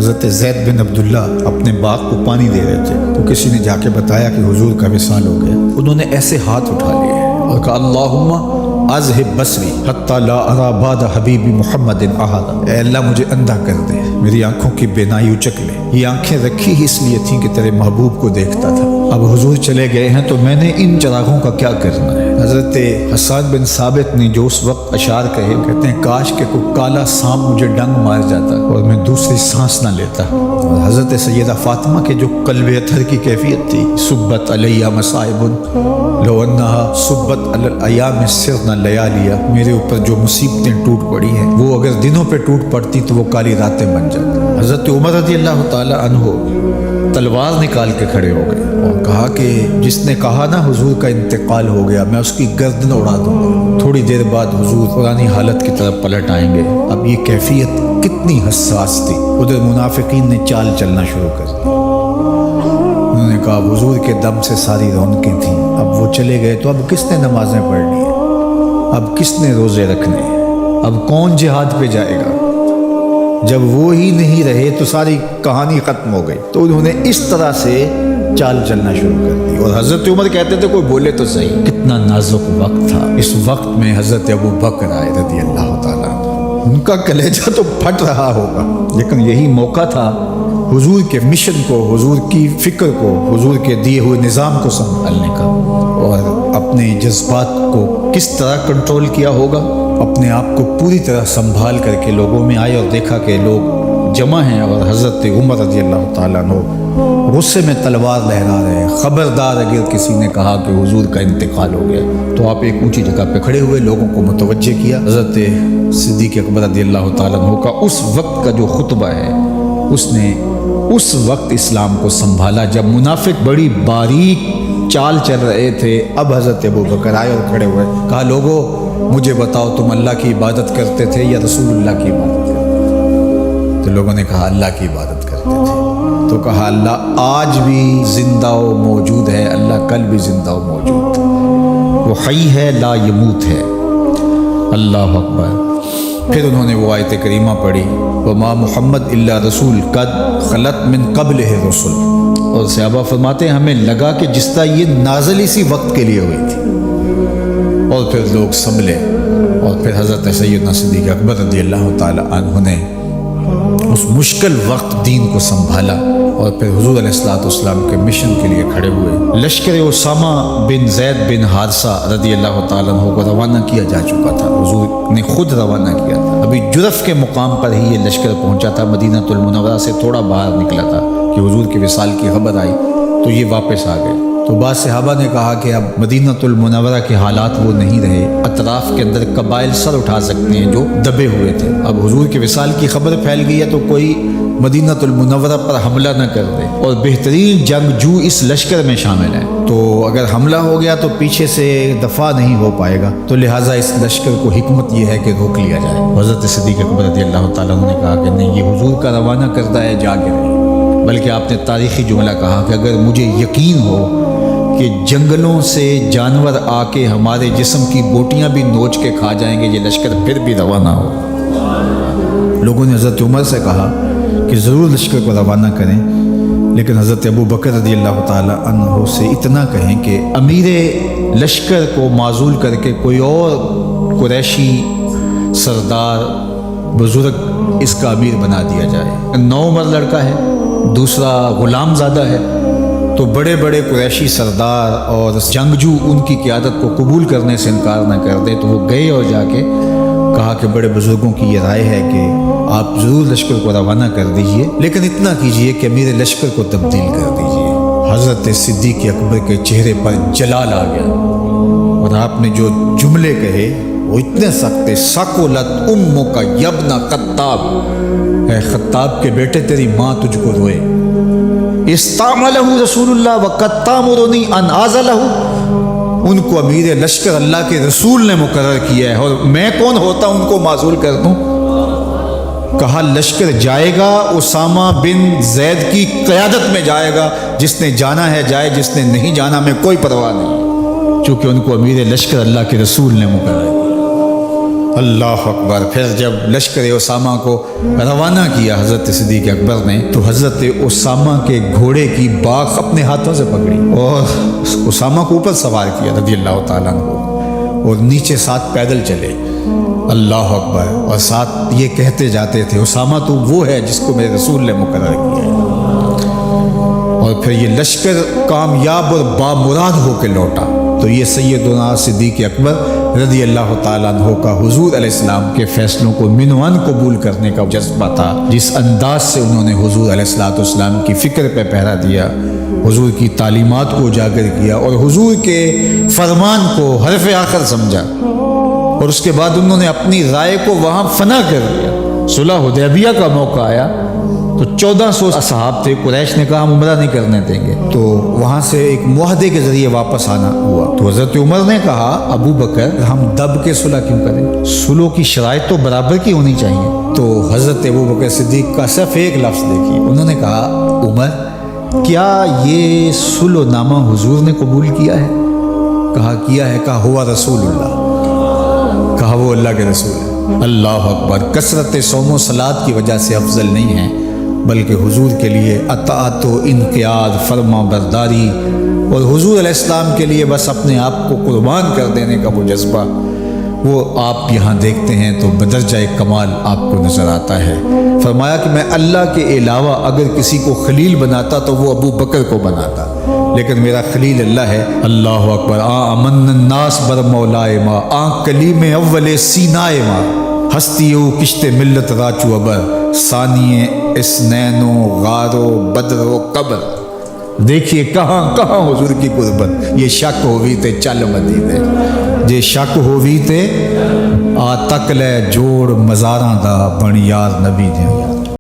حضرت زید بن عبداللہ اپنے باغ کو پانی دے رہے تھے تو کسی نے جا کے بتایا کہ حضور کا وصال ہو گیا۔ انہوں نے ایسے ہاتھ اٹھا لیے اور کہا اللہم اذہب بصری حتی لا ارا بعد حبیبی محمد احدا، اے اللہ مجھے اندھا کر دے، میری آنکھوں کی بینائی اچک لے۔ یہ آنکھیں رکھی ہی اس لیے تھیں کہ تیرے محبوب کو دیکھتا تھا، اب حضور چلے گئے ہیں تو میں نے ان چراغوں کا کیا کرنا ہے۔ حضرت حسان بن ثابت نے جو اس وقت اشعار کہے، کہتے ہیں کاش کہ کوئی کالا سانپ مجھے ڈنگ مار جاتا اور میں دوسری سانس نہ لیتا۔ اور حضرت سیدہ فاطمہ کے جو قلب اطہر کی کیفیت تھی، صبت علیہ مصائب لو انہا صبت علی الایام سرنا لیالیا، میرے اوپر جو مصیبتیں ٹوٹ پڑی ہیں وہ اگر دنوں پہ ٹوٹ پڑتی تو وہ کالی راتیں بن جاتی۔ حضرت عمر رضی اللہ تعالی عنہ تلوار نکال کے کھڑے ہو گئے اور کہا کہ جس نے کہا نا حضور کا انتقال ہو گیا میں اس کی گردن اڑا دوں گا۔ تھوڑی دیر بعد حضور پرانی حالت کی طرف پلٹ آئیں گے۔ اب یہ کیفیت کتنی حساس تھی۔ ادھر منافقین نے چال چلنا شروع کر دی، انہوں نے کہا حضور کے دم سے ساری رونقیں تھیں، اب وہ چلے گئے تو اب کس نے نمازیں پڑھنی ہیں، اب کس نے روزے رکھنے ہیں، اب کون جہاد پہ جائے گا۔ جب وہ ہی نہیں رہے تو ساری کہانی ختم ہو گئی۔ تو انہوں نے اس طرح سے چال چلنا شروع کر دی اور حضرت عمر کہتے تھے کوئی بولے تو صحیح، کتنا نازک وقت تھا۔ اس وقت میں حضرت ابو بکر آئے رضی اللہ تعالیٰ، ان کا کلیجہ تو پھٹ رہا ہوگا، لیکن یہی موقع تھا حضور کے مشن کو، حضور کی فکر کو، حضور کے دیے ہوئے نظام کو سنبھالنے کا، اور اپنے جذبات کو کس طرح کنٹرول کیا ہوگا۔ اپنے آپ کو پوری طرح سنبھال کر کے لوگوں میں آئے اور دیکھا کہ لوگ جمع ہیں اور حضرت عمر رضی اللہ تعالیٰ عنہ غصے میں تلوار لہرا رہے ہیں۔ خبردار اگر کسی نے کہا کہ حضور کا انتقال ہو گیا تو آپ ایک اونچی جگہ پہ کھڑے ہوئے، لوگوں کو متوجہ کیا۔ حضرت صدیق اکبر رضی اللہ تعالیٰ عنہ کا اس وقت کا جو خطبہ ہے، اس نے اس وقت اسلام کو سنبھالا جب منافق بڑی باریک چال چل رہے تھے۔ اب حضرت ابو بکر آئے اور کھڑے ہوئے، کہا لوگوں مجھے بتاؤ تم اللہ کی عبادت کرتے تھے یا رسول اللہ کی عبادت کرتے تھے؟ تو لوگوں نے کہا اللہ کی عبادت کرتے تھے۔ تو کہا اللہ آج بھی زندہ و موجود ہے، اللہ کل بھی زندہ و موجود ہے، وہ حی ہے لا یموت ہے۔ اللہ اکبر۔ پھر انہوں نے وہ آیت کریمہ پڑھی وما محمد الا رسول قد خلت من قبلہ الرسل، اور صحابہ فرماتے ہیں ہمیں لگا کہ جس طرح یہ نازل اسی وقت کے لیے ہوئی تھی۔ اور پھر لوگ سنبھلے اور پھر حضرت سیدنا صدیق اکبر رضی اللہ تعالی عنہ نے اس مشکل وقت دین کو سنبھالا اور پھر حضور علیہ الصلوۃ والسلام کے مشن کے لیے کھڑے ہوئے۔ لشکر اسامہ بن زید بن حارثہ رضی اللہ تعالیٰ عنہ کو روانہ کیا جا چکا تھا، حضور نے خود روانہ کیا تھا۔ ابھی جرف کے مقام پر ہی یہ لشکر پہنچا تھا، مدینہ المنورہ سے تھوڑا باہر نکلا تھا کہ حضور کے وصال کی خبر آئی تو یہ واپس آ گئے۔ تو بعض صحابہ نے کہا کہ اب مدینہ المنورہ کے حالات وہ نہیں رہے، اطراف کے اندر قبائل سر اٹھا سکتے ہیں جو دبے ہوئے تھے۔ اب حضور کے وصال کی خبر پھیل گئی ہے تو کوئی مدینہ المنورہ پر حملہ نہ کر دے، اور بہترین جنگجو اس لشکر میں شامل ہیں، تو اگر حملہ ہو گیا تو پیچھے سے دفاع نہیں ہو پائے گا، تو لہٰذا اس لشکر کو حکمت یہ ہے کہ روک لیا جائے۔ حضرت صدیق اکبر رضی اللہ تعالیٰ عنہ نے کہا کہ نہیں، یہ حضور کا روانہ کردہ ہے، جا کے نہیں، بلکہ آپ نے تاریخی جملہ کہا کہ اگر مجھے یقین ہو کہ جنگلوں سے جانور آ کے ہمارے جسم کی بوٹیاں بھی نوچ کے کھا جائیں گے، یہ لشکر پھر بھی روانہ ہو۔ لوگوں نے حضرت عمر سے کہا کہ ضرور لشکر کو روانہ کریں، لیکن حضرت ابو بکر رضی اللہ تعالی عنہ سے اتنا کہیں کہ امیر لشکر کو معزول کر کے کوئی اور قریشی سردار بزرگ اس کا امیر بنا دیا جائے۔ 9 عمر لڑکا ہے، دوسرا غلام زادہ ہے، تو بڑے بڑے قریشی سردار اور جنگجو ان کی قیادت کو قبول کرنے سے انکار نہ کر دے، تو وہ گئے اور جا کے کہا کہ بڑے بزرگوں کی یہ رائے ہے کہ آپ ضرور لشکر کو روانہ کر دیجئے، لیکن اتنا کیجئے کہ امیر لشکر کو تبدیل کر دیجئے۔ حضرت صدیق اکبر کے چہرے پر جلال آ گیا اور آپ نے جو جملے کہے وہ اتنے سخت تھے، سقلت امک یبن خطاب، اے خطاب کے بیٹے تیری ماں تجھ کو روئے۔ استعملہ رسول اللہ وقد تامرنی ان اعزلہ، ان کو امیر لشکر اللہ کے رسول نے مقرر کیا ہے اور میں کون ہوتا ان کو معزول کر دوں۔ کہا لشکر جائے گا، اسامہ بن زید کی قیادت میں جائے گا، جس نے جانا ہے جائے، جس نے نہیں جانا میں کوئی پرواہ نہیں، چونکہ ان کو امیر لشکر اللہ کے رسول نے مقرر کیا۔ اللہ اکبر۔ پھر جب لشکر اسامہ کو روانہ کیا حضرت صدیق اکبر نے تو حضرت اسامہ کے گھوڑے کی باکھ اپنے ہاتھوں سے پکڑی اور اسامہ کو اوپر سوار کیا رضی اللہ تعالیٰ عنہ، اور نیچے ساتھ پیدل چلے۔ اللہ اکبر۔ اور ساتھ یہ کہتے جاتے تھے اسامہ تو وہ ہے جس کو میرے رسول نے مقرر کیا ہے۔ اور پھر یہ لشکر کامیاب اور بامراد ہو کے لوٹا تو یہ سیدنا صدیق اکبر رضی اللہ تعالیٰ عنہ کا حضور علیہ السلام کے فیصلوں کو منوان قبول کرنے کا جذبہ تھا، جس انداز سے انہوں نے حضور علیہ السلام کی فکر پہ پہرا دیا، حضور کی تعلیمات کو اجاگر کیا اور حضور کے فرمان کو حرف آخر سمجھا، اور اس کے بعد انہوں نے اپنی رائے کو وہاں فنا کر دیا۔ صلح حدیبیہ کا موقع آیا تو 1400 اصحاب تھے، قریش نے کہا ہم عمرہ نہیں کرنے دیں گے، تو وہاں سے ایک معاہدے کے ذریعے واپس آنا ہوا۔ تو حضرت عمر نے کہا ابو بکر ہم دب کے صلح کیوں کریں، صلح کی شرائط تو برابر کی ہونی چاہیے۔ تو حضرت ابو بکر صدیق کا صرف ایک لفظ دیکھیے، انہوں نے کہا عمر کیا یہ صلح نامہ حضور نے قبول کیا ہے؟ کہا کیا ہے۔ کہا ہوا رسول اللہ، کہا وہ اللہ کے رسول ہے۔ اللہ اکبر۔ کثرت صوم و صلات کی وجہ سے افضل نہیں ہے، بلکہ حضور کے لیے اطاعت و انقیاد، فرما برداری، اور حضور علیہ السلام کے لیے بس اپنے آپ کو قربان کر دینے کا وہ جذبہ، وہ آپ یہاں دیکھتے ہیں تو بدرجہ کمال آپ کو نظر آتا ہے۔ فرمایا کہ میں اللہ کے علاوہ اگر کسی کو خلیل بناتا تو وہ ابو بکر کو بناتا، لیکن میرا خلیل اللہ ہے۔ اللہ اکبر۔ امن الناس بر مولائے ما، کلیم اول سینائے ما، ہستیو کشت ملت راچو ابر، ثانی اسنینو غارو بدر و قبر۔ دیکھیے کہاں کہاں حضور کی قربت۔ یہ شک ہوئی تے چل مدینے، یہ شک ہوئی تے آ تک لے جوڑ مزاراں دا بن یار نبی دے۔